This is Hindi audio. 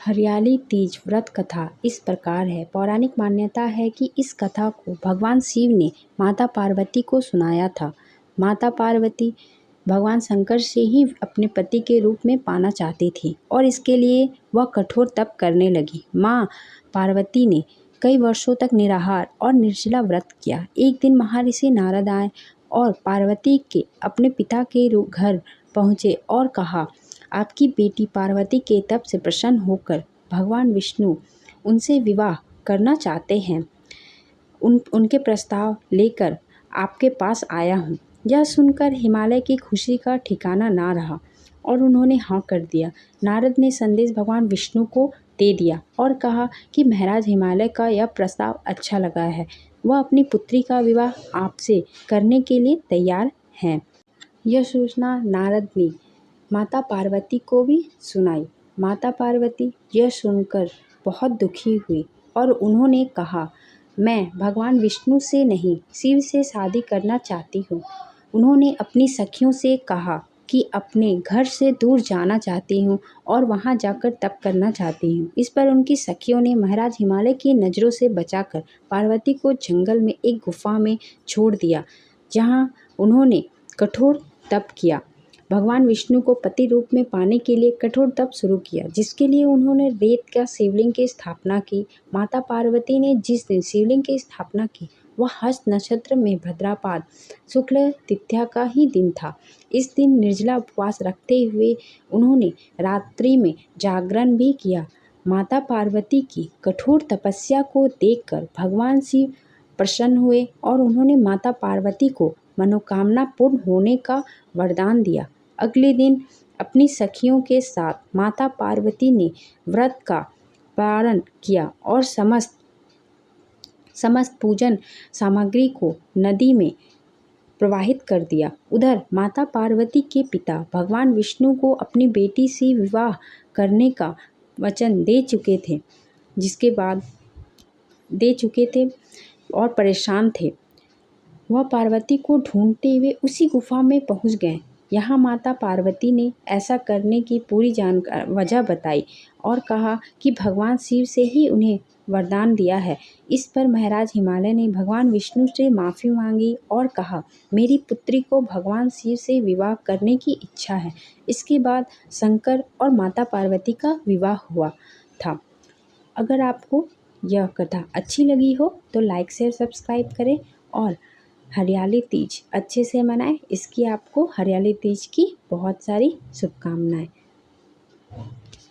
हरियाली तीज व्रत कथा इस प्रकार है। पौराणिक मान्यता है कि इस कथा को भगवान शिव ने माता पार्वती को सुनाया था। माता पार्वती भगवान शंकर से ही अपने पति के रूप में पाना चाहती थी और इसके लिए वह कठोर तप करने लगी। माँ पार्वती ने कई वर्षों तक निराहार और निर्जला व्रत किया। एक दिन महर्षि नारद आए और पार्वती के अपने पिता के घर पहुँचे और कहा, आपकी बेटी पार्वती के तप से प्रसन्न होकर भगवान विष्णु उनसे विवाह करना चाहते हैं। उनके प्रस्ताव लेकर आपके पास आया हूँ। यह सुनकर हिमालय की खुशी का ठिकाना ना रहा और उन्होंने हाँ कर दिया। नारद ने संदेश भगवान विष्णु को दे दिया और कहा कि महाराज हिमालय का यह प्रस्ताव अच्छा लगा है। वह अपनी पुत्री का विवाह आपसे करने के लिए तैयार हैं। यह सूचना नारद ने माता पार्वती को भी सुनाई। माता पार्वती यह सुनकर बहुत दुखी हुई और उन्होंने कहा, मैं भगवान विष्णु से नहीं शिव से शादी करना चाहती हूँ। उन्होंने अपनी सखियों से कहा कि अपने घर से दूर जाना चाहती हूँ और वहाँ जाकर तप करना चाहती हूँ। इस पर उनकी सखियों ने महाराज हिमालय की नज़रों से बचाकर पार्वती को जंगल में एक गुफा में छोड़ दिया, जहाँ उन्होंने कठोर तप किया। भगवान विष्णु को पति रूप में पाने के लिए कठोर तप शुरू किया, जिसके लिए उन्होंने रेत का शिवलिंग की स्थापना की। माता पार्वती ने जिस दिन शिवलिंग की स्थापना की वह हस्त नक्षत्र में भद्रापाद शुक्ल तिथि का ही दिन था। इस दिन निर्जला उपवास रखते हुए उन्होंने रात्रि में जागरण भी किया। माता पार्वती की कठोर तपस्या को देखकर भगवान शिव प्रसन्न हुए और उन्होंने माता पार्वती को मनोकामना पूर्ण होने का वरदान दिया। अगले दिन अपनी सखियों के साथ माता पार्वती ने व्रत का पालन किया और समस्त पूजन सामग्री को नदी में प्रवाहित कर दिया। उधर माता पार्वती के पिता भगवान विष्णु को अपनी बेटी से विवाह करने का वचन दे चुके थे और परेशान थे। वह पार्वती को ढूंढते हुए उसी गुफा में पहुंच गए। यहाँ माता पार्वती ने ऐसा करने की पूरी वजह बताई और कहा कि भगवान शिव से ही उन्हें वरदान दिया है। इस पर महाराज हिमालय ने भगवान विष्णु से माफ़ी मांगी और कहा, मेरी पुत्री को भगवान शिव से विवाह करने की इच्छा है। इसके बाद शंकर और माता पार्वती का विवाह हुआ था। अगर आपको यह कथा अच्छी लगी हो तो लाइक शेयर सब्सक्राइब करें और हरियाली तीज अच्छे से मनाएं। इसकी आपको हरियाली तीज की बहुत सारी शुभकामनाएं।